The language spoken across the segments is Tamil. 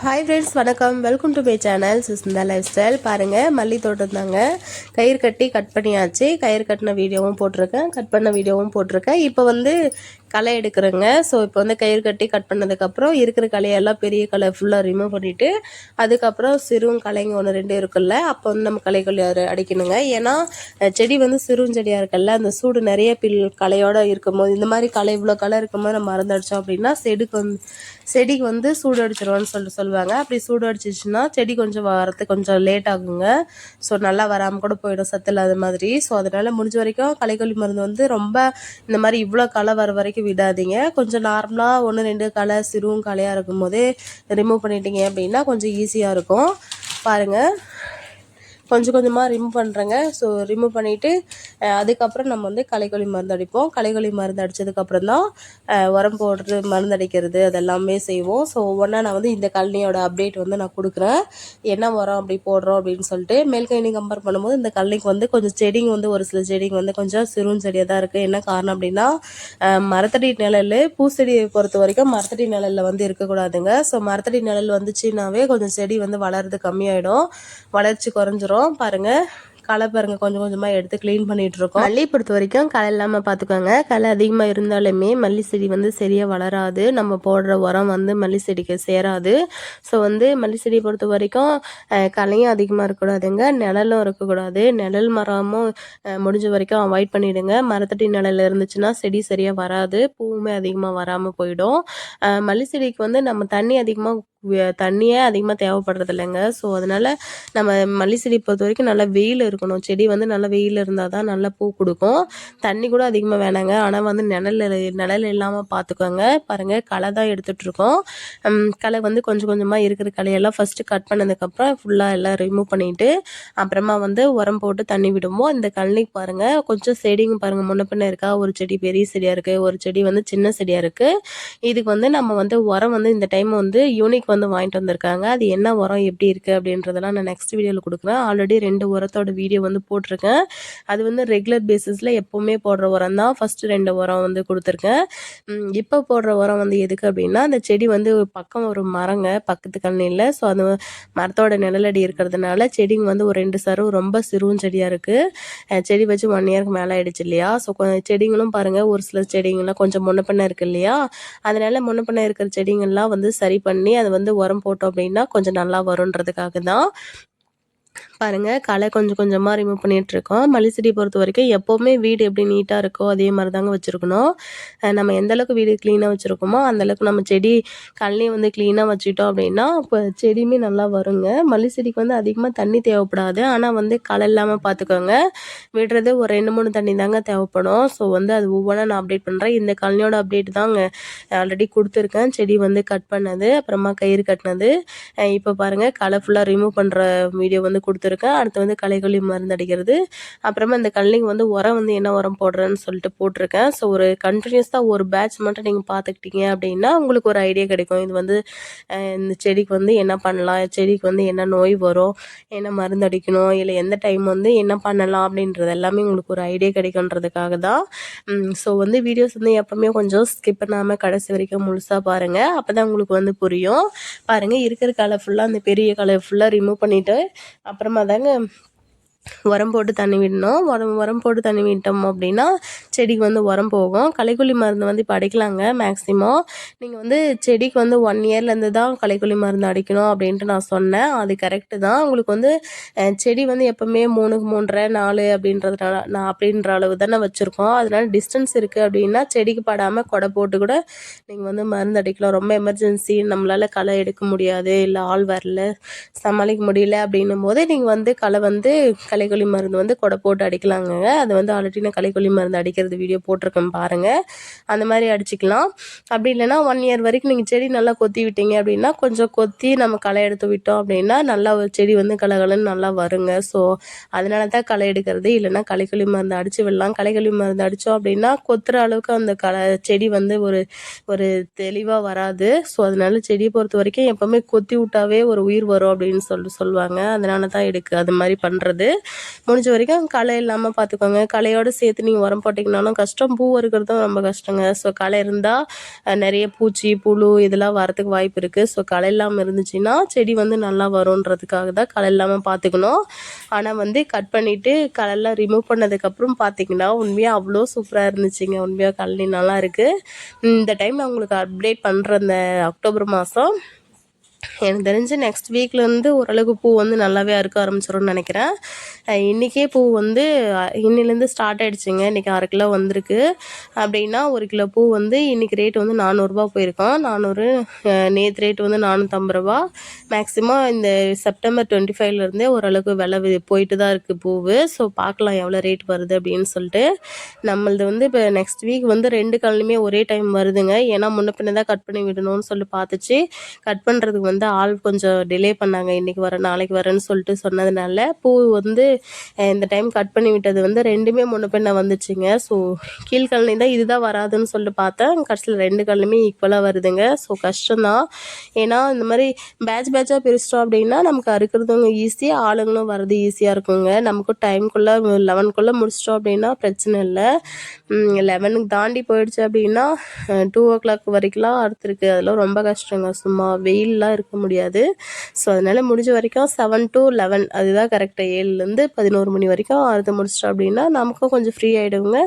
ஹாய் ஃப்ரெண்ட்ஸ், வணக்கம். Welcome to my channel Sushmita life style. பாருங்கள், மல்லி தோட்டம் தாங்க. கயிறு கட்டி கட் பண்ணியாச்சு. கயிறு கட்டின வீடியோவும் போட்டிருக்கேன், கட் பண்ண வீடியோவும் போட்டிருக்கேன். இப்போ வந்து களை எடுக்கிறேங்க. ஸோ இப்போ வந்து கயிறு கட்டி கட் பண்ணதுக்கப்புறம் இருக்கிற களையெல்லாம் பெரிய களை ஃபுல்லாக ரிமூவ் பண்ணிவிட்டு அதுக்கப்புறம் சிறுவும் களைங்க ஒன்று ரெண்டு இருக்குல்ல, அப்போ வந்து நம்ம களைக்கொல்லி அடிக்கணுங்க. ஏன்னா செடி வந்து சிறுவும் செடியாக இருக்குல்ல, அந்த சூடு நிறைய களையோடு இருக்கும்போது இந்த மாதிரி களை இவ்வளோ களை இருக்கும்போது நம்ம மருந்து அடித்தோம் அப்படின்னா செடிக்கு வந்து சூடு அடிச்சிருவோன்னு சொல்லுவாங்க. அப்படி சூடு அடிச்சிச்சுன்னா செடி கொஞ்சம் வரத்துக்கு கொஞ்சம் லேட் ஆகுங்க. ஸோ நல்லா வராமல் கூட போயிடும், சத்து இல்லாத மாதிரி. ஸோ அதனால் முடிஞ்ச வரைக்கும் களைக்கொல்லி மருந்து வந்து ரொம்ப இந்த மாதிரி இவ்வளோ களை வர வரைக்கும் விடாதீங்க. கொஞ்சம் நார்மலாக 1-2 களை சிறுவும் களையாக இருக்கும் போதே ரிமூவ் பண்ணிட்டீங்க அப்படின்னா கொஞ்சம் ஈஸியாக இருக்கும். பாருங்கள், கொஞ்சம் கொஞ்சமாக ரிமூவ் பண்ணுறேங்க. ஸோ ரிமூவ் பண்ணிவிட்டு அதுக்கப்புறம் நம்ம வந்து களைக்கொல்லி மருந்து அடிப்போம். களைக்கொல்லி மருந்து அடித்ததுக்கப்புறம் தான் உரம் போடுறது, மருந்து அடிக்கிறது அதெல்லாமே செய்வோம். ஸோ ஒவ்வொன்றா நான் வந்து இந்த கழனியோட அப்டேட் வந்து நான் கொடுக்குறேன், என்ன உரம் அப்படி போடுறோம் அப்படின்னு சொல்லிட்டு. மேல்கழனி கம்பேர் பண்ணும்போது இந்த கழனிக்கு வந்து கொஞ்சம் செடிங்க வந்து ஒரு சில செடிங்க வந்து கொஞ்சம் சிறுவும் செடியாக தான் இருக்குது. என்ன காரணம் அப்படின்னா மரத்தடி நிழல், பூச்செடியை பொறுத்த வரைக்கும் மரத்தடி நிழலில் வந்து இருக்கக்கூடாதுங்க. ஸோ மரத்தடி நிழல் வந்துச்சுன்னாவே கொஞ்சம் செடி வந்து வளர்றது கம்மியாயிடும், வளர்ச்சி குறைஞ்சிரும். பாருங்கள், களை பாருங்கள், கொஞ்சம் கொஞ்சமாக எடுத்து க்ளீன் பண்ணிகிட்டு இருக்கோம். மல்லி பொறுத்த வரைக்கும் களை இல்லாமல் பார்த்துக்கோங்க. களை அதிகமாக இருந்தாலுமே மல்லி செடி வந்து சரியாக வளராது, நம்ம போடுற உரம் வந்து மல்லி செடிக்கு சேராது. ஸோ வந்து மல்லி செடியை பொறுத்த வரைக்கும் களையும் அதிகமாக இருக்கக்கூடாதுங்க, நிழலும் இருக்கக்கூடாது. நிழல் மரமும் முடிஞ்ச வரைக்கும் அவாய்ட் பண்ணிவிடுங்க. மரத்தடி நிழல் இருந்துச்சுன்னா செடி சரியாக வராது, பூவுமே அதிகமாக வராமல் போயிடும். மல்லி செடிக்கு வந்து நம்ம தண்ணியே அதிகமாக தேவைப்படுறது இல்லைங்க. ஸோ அதனால் நம்ம மல்லி செடி பொறுத்த வரைக்கும் நல்லா வெயில் இருக்கணும். செடி வந்து நல்லா வெயில் இருந்தால் தான் நல்லா பூ கொடுக்கும். தண்ணி கூட அதிகமாக வேணாங்க, ஆனால் வந்து நிழல் இல்லாமல் பார்த்துக்கோங்க. பாருங்கள், களை தான் எடுத்துகிட்ருக்கோம். களை வந்து கொஞ்சம் கொஞ்சமாக இருக்கிற களையெல்லாம் ஃபஸ்ட்டு கட் பண்ணதுக்கப்புறம் ஃபுல்லாக எல்லாம் ரிமூவ் பண்ணிவிட்டு அப்புறமா வந்து உரம் போட்டு தண்ணி விடுவோம். இந்த கழனிக்கு பாருங்கள், கொஞ்சம் செடிங்க பாருங்கள், முன்ன பின்ன இருக்கா. ஒரு செடி பெரிய செடியாக இருக்குது, ஒரு செடி வந்து சின்ன செடியாக இருக்குது. இதுக்கு வந்து நம்ம வந்து உரம் வந்து இந்த டைம் வந்து யூனிக் வந்து வாங்கிட்டு வந்திருக்காங்க. அது என்ன உரம் எப்படி இருக்குது அப்படின்றதெல்லாம் நான் நெக்ஸ்ட் வீடியோவில் கொடுக்குறேன். ஆல்ரெடி 2 உரத்தோட வீடியோ வந்து போட்டிருக்கேன். அது வந்து ரெகுலர் பேசிஸில் எப்போவுமே போடுற உரம் தான். ஃபஸ்ட்டு 2 உரம் வந்து கொடுத்துருக்கேன். இப்போ போடுற உரம் வந்து எதுக்கு அப்படின்னா, அந்த செடி வந்து பக்கம் ஒரு மரங்க பக்கத்து கழனியில். ஸோ அந்த மரத்தோட நிழலடி இருக்கிறதுனால செடிங்க வந்து ஒரு 2 சருவு ரொம்ப சிறுவும் செடியாக இருக்குது. செடி வச்சு 1 இயருக்கு மேலே ஆகிடுச்சு இல்லையா. ஸோ செடிங்களும் பாருங்கள், ஒரு சில செடிங்கள்லாம் கொஞ்சம் முன்ன பின்ன இருக்குது இல்லையா. அதனால் முன்ன பின்ன இருக்கிற செடிங்கள்லாம் வந்து சரி பண்ணி அதை வந்து உரம் போட்டோம் அப்படின்னா கொஞ்சம் நல்லா வருன்றதுக்காக தான். பாருங்கள், களை கொஞ்சம் கொஞ்சமாக ரிமூவ் பண்ணிகிட்ருக்கோம். மல்லி செடியை பொறுத்த வரைக்கும் எப்போவுமே வீடு எப்படி நீட்டாக இருக்கோ அதே மாதிரி தாங்க வச்சுருக்கணும். நம்ம எந்தளவுக்கு வீடு க்ளீனாக வச்சுருக்கோமோ அந்தளவுக்கு நம்ம செடி கழனியை வந்து க்ளீனாக வச்சுட்டோம் அப்படின்னா இப்போ செடியுமே நல்லா வருங்க. மல்லி செடிக்கு வந்து அதிகமாக தண்ணி தேவைப்படாது, ஆனால் வந்து களை இல்லாமல் பார்த்துக்கோங்க. விடுறது ஒரு 2-3 தண்ணி தாங்க தேவைப்படும். ஸோ வந்து அது ஒவ்வொன்றா நான் அப்டேட் பண்ணுறேன். இந்த கழனியோட அப்டேட் தாங்க ஆல்ரெடி கொடுத்துருக்கேன். செடி வந்து கட் பண்ணது, அப்புறமா கயிறு கட்டினது. இப்போ பாருங்கள், களை ஃபுல்லாக ரிமூவ் பண்ணுற வீடியோ வந்து கொடுத்துருக்கேன். அடுத்து வந்து களைக்கொல்லி மருந்து அடிக்கிறது, அப்புறமா இந்த கழனிக்கு வந்து உரம் வந்து என்ன உரம் போடுறேன்னு சொல்லிட்டு போட்டிருக்கேன். ஸோ ஒரு கண்டினியூஸாக ஒரு பேட்ச் மட்டும் நீங்கள் பார்த்துக்கிட்டீங்க அப்படின்னா உங்களுக்கு ஒரு ஐடியா கிடைக்கும். இது வந்து இந்த செடிக்கு வந்து என்ன பண்ணலாம், செடிக்கு வந்து என்ன நோய் வரும், என்ன மருந்து அடிக்கணும், இல்லை எந்த டைம் வந்து என்ன பண்ணலாம் அப்படின்றது எல்லாமே உங்களுக்கு ஒரு ஐடியா கிடைக்குன்றதுக்காக தான். ஸோ வந்து வீடியோஸ் வந்து எப்போவுமே கொஞ்சம் ஸ்கிப் பண்ணாமல் கடைசி வரைக்கும் முழுசாக பாருங்கள், அப்போ தான் உங்களுக்கு வந்து புரியும். பாருங்கள், இருக்கிற களை ஃபுல்லாக அந்த பெரிய களை ஃபுல்லாக ரிமூவ் பண்ணிவிட்டு அப்புறமா தாங்க உரம் போட்டு தண்ணி விடணும். உரம் போட்டு தண்ணி விட்டோம் அப்படின்னா செடிக்கு வந்து உரம் போகும். களைக்கொல்லி மருந்து வந்து இப்போ அடிக்கலாங்க. மேக்ஸிமம் நீங்கள் வந்து செடிக்கு வந்து 1 இயர்லேருந்து தான் களைக்கொல்லி மருந்து அடிக்கணும் அப்படின்ட்டு நான் சொன்னேன். அது கரெக்டு தான். உங்களுக்கு வந்து செடி வந்து எப்போவுமே 3க்கு 3.5 4 அப்படின்றதுனால அப்படின்ற அளவு தானே வச்சுருக்கோம். அதனால டிஸ்டன்ஸ் இருக்குது அப்படின்னா செடிக்கு படாமல் கொடை போட்டு கூட நீங்கள் வந்து மருந்து அடிக்கலாம். ரொம்ப எமர்ஜென்சி, நம்மளால் களை எடுக்க முடியாது, இல்லை ஆள் வரல, சமாளிக்க முடியல அப்படின்னும் போது நீங்கள் வந்து களைக்கொல்லி மருந்து வந்து கொடை போட்டு அடிக்கலாங்க. அது வந்து ஆல்ரெடி நான் களைக்கொல்லி மருந்து அடிக்கிறது வீடியோ போட்டிருக்கேன் பாருங்கள், அந்த மாதிரி அடிச்சிக்கலாம். அப்படி இல்லைனா 1 இயர் வரைக்கும் நீங்கள் செடி நல்லா கொத்தி விட்டீங்க அப்படின்னா கொஞ்சம் கொத்தி நம்ம களை எடுத்து விட்டோம் அப்படின்னா நல்லா ஒரு செடி வந்து கலகலன்னு நல்லா வருங்க. ஸோ அதனால தான் களை எடுக்கிறது. இல்லைனா களைக்கொல்லி மருந்து அடித்து விடலாம். களைக்கொல்லி மருந்து அடித்தோம் அப்படின்னா கொத்துற அளவுக்கு அந்த செடி வந்து ஒரு தெளிவாக வராது. ஸோ அதனால செடியை பொறுத்த வரைக்கும் எப்போவுமே கொத்தி விட்டாவே ஒரு உயிர் வரும் அப்படின்னு சொல்லுவாங்க. அதனால தான் அது மாதிரி பண்ணுறது. முடிஞ்ச வரைக்கும் களை இல்லாமல் பார்த்துக்கோங்க. களையோடு சேர்த்து நீங்கள் உரம் போட்டிங்கனாலும் கஷ்டம், பூ இருக்கிறதும் ரொம்ப கஷ்டங்க. ஸோ களை இருந்தால் நிறைய பூச்சி புழு இதெல்லாம் வரத்துக்கு வாய்ப்பு இருக்குது. ஸோ களை இல்லாமல் இருந்துச்சுன்னா செடி வந்து நல்லா வரும்ன்றதுக்காக தான் களை இல்லாமல் பார்த்துக்கணும். ஆனால் வந்து கட் பண்ணிவிட்டு களைலாம் ரிமூவ் பண்ணதுக்கப்புறம் பார்த்தீங்கன்னா உண்மையாக அவ்வளோ சூப்பராக இருந்துச்சுங்க. உண்மையாக கழனி நல்லா இருக்குது. இந்த டைம் நான் உங்களுக்கு அப்டேட் பண்ணுற இந்த அக்டோபர் மாதம் எனக்கு தெரிஞ்சு நெக்ஸ்ட் வீக்லேருந்து ஓரளவுக்கு பூ வந்து நல்லாவே அறுக்க ஆரம்பிச்சிடும்னு நினைக்கிறேன். இன்றைக்கே பூ வந்து இன்னிலேருந்து ஸ்டார்ட் ஆகிடுச்சிங்க. இன்றைக்கி 1/2 கிலோ வந்திருக்கு. அப்படின்னா 1 கிலோ பூ வந்து இன்றைக்கி ரேட் வந்து 400 போயிருக்கோம். 400 நேற்று ரேட் வந்து 450. மேக்ஸிமம் இந்த செப்டம்பர் 25லேருந்தே ஓரளவுக்கு விலை போயிட்டு தான் இருக்குது பூவு. ஸோ பார்க்கலாம் எவ்வளோ ரேட் வருது அப்படின்னு சொல்லிட்டு. நம்மளது வந்து இப்போ நெக்ஸ்ட் வீக் வந்து 2 கால்லையுமே ஒரே டைம் வருதுங்க. ஏன்னா முன்ன பின்ன தான் கட் பண்ணி விடணும்னு சொல்லி பார்த்துச்சு. கட் பண்ணுறதுக்கு வந்து ஆள் கொஞ்சம் டிலே பண்ணாங்க. இன்றைக்கி வரேன் நாளைக்கு வரேன்னு சொல்லிட்டு சொன்னதுனால பூ வந்து இந்த டைம் கட் பண்ணி விட்டது வந்து 2மே முன்ன பின்ன வந்துச்சுங்க. ஸோ கீழ்கழனி தான் இதுதான் வராதுன்னு சொல்லிட்டு பார்த்தேன். கடைசியில் 2 கல்லுமே ஈக்குவலாக வருதுங்க. ஸோ கஷ்டம்தான். ஏன்னா இந்த மாதிரி பேட்சாக பிரிச்சிட்டோம் அப்படின்னா நமக்கு அறுக்கிறதுங்க ஈஸி, ஆளுங்களும் வர்றது ஈஸியாக இருக்குங்க. நமக்கும் டைம்குள்ளே 11க்குள்ளே முடிச்சிட்டோம் அப்படின்னா பிரச்சனை இல்லை. 11க்கு தாண்டி போயிடுச்சு அப்படின்னா 2 o'clock வரைக்கும்லாம் அறுத்துருக்கு. அதெல்லாம் ரொம்ப கஷ்டங்க. சும்மா வெயிலெலாம் இருக்க முடியாது. ஸோ அதனால் முடிஞ்ச வரைக்கும் 7 to 11 அதுதான் கரெக்டாக. 7லேருந்து 11 மணி வரைக்கும் அறுத்து முடிச்சிட்டோம் அப்படின்னா நமக்கும் கொஞ்சம் ஃப்ரீ ஆகிடுங்க.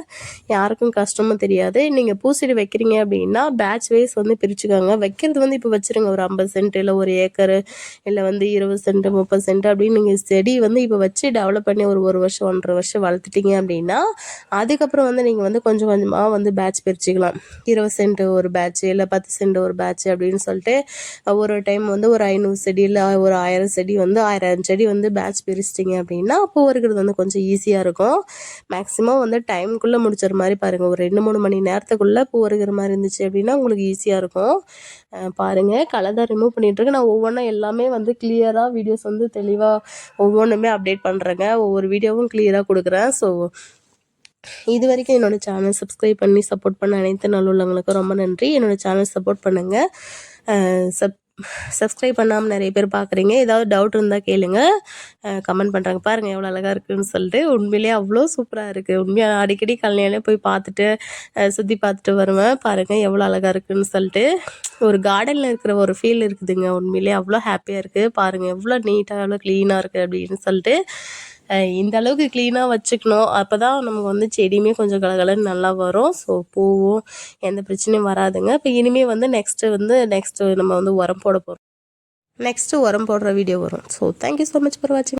யாருக்கும் கஷ்டமும் தெரியாது. நீங்கள் பூச்செடி வைக்கிறீங்க அப்படின்னா பேட்ச் வைஸ் வந்து பிரிச்சுக்கோங்க. வைக்கிறது வந்து இப்போ வச்சுருங்க. ஒரு 50 சென்ட் இல்லை 1 ஏக்கரு இல்லை வந்து 20 சென்ட் 30 சென்ட் அப்படின்னு நீங்கள் செடி வந்து இப்போ வச்சு டெவலப் பண்ணி ஒரு 1 வருஷம் 1.5 வருஷம் வளர்த்துட்டீங்க அப்படின்னா அதுக்கப்புறம் வந்து நீங்கள் வந்து கொஞ்சம் கொஞ்சமாக வந்து பேட்ச் பிரிச்சுக்கலாம். 20 சென்ட் ஒரு பேட்ச் இல்லை 10 சென்ட் ஒரு பேட்ச் அப்படின்னு சொல்லிட்டு ஒரு டைம் வந்து ஒரு 500 செடி இல்லை ஒரு 1000 செடி வந்து 1000 செடி வந்து பேட்ச் பிரிச்சிட்டிங்க அப்படின்னா பூ இருக்கிறது வந்து கொஞ்சம் ஈஸியாக இருக்கும். மேக்ஸிமம் வந்து டைமுக்குள்ளே முடிச்சிற மாதிரி பாருங்கள். ஒரு 2-3 மணி நேரத்துக்குள்ளே பூ இருக்கிற மாதிரி இருந்துச்சு அப்படின்னா உங்களுக்கு ஈஸியாக இருக்கும். பாருங்கள் களை தான் ரிமூவ் பண்ணிகிட்ருக்கேன். நான் ஒவ்வொன்றா எல்லாமே வந்து கிளியராக வீடியோஸ் வந்து தெளிவாக ஒவ்வொன்றுமே அப்டேட் பண்ணுறேங்க. ஒவ்வொரு வீடியோவும் கிளியராக கொடுக்குறேன். ஸோ இது வரைக்கும் என்னோடய சேனல் சப்ஸ்கிரைப் பண்ணி சப்போர்ட் பண்ண அனைத்து நல்லுள்ளவங்களுக்கும் ரொம்ப நன்றி. என்னோடய சேனல் சப்போர்ட் பண்ணுங்கள். சப்ஸ்கிரைப் பண்ணாமல் நிறைய பேர் பார்க்குறீங்க. ஏதாவது டவுட் இருந்தால் கேளுங்க. கமெண்ட் பண்ணுறாங்க. பாருங்கள் எவ்வளோ அழகாக இருக்குதுன்னு சொல்லிட்டு. உண்மையிலேயே அவ்வளோ சூப்பராக இருக்குது. உண்மையாக அடிக்கடி கல்யாணம் போய் பார்த்துட்டு சுற்றி பார்த்துட்டு வருவேன். பாருங்கள் எவ்வளோ அழகாக இருக்குதுன்னு சொல்லிட்டு. ஒரு கார்டனில் இருக்கிற ஒரு ஃபீல் இருக்குதுங்க. உண்மையிலேயே அவ்வளோ ஹாப்பியாக இருக்குது. பாருங்கள் எவ்வளோ நீட்டாக எவ்வளோ க்ளீனாக இருக்குது அப்படின்னு சொல்லிட்டு. இந்த அளவுக்கு க்ளீனாக வச்சுக்கணும். அப்போ தான் நமக்கு வந்து செடியுமே கொஞ்சம் கலகலன்னு நல்லா வரும். ஸோ பூவும் எந்த பிரச்சனையும் வராதுங்க. இப்போ இனிமேல் வந்து நெக்ஸ்ட்டு நம்ம வந்து உரம் போட போகிறோம். நெக்ஸ்ட்டு உரம் போடுற வீடியோ வரும். So thank you so much for வாட்சிங்.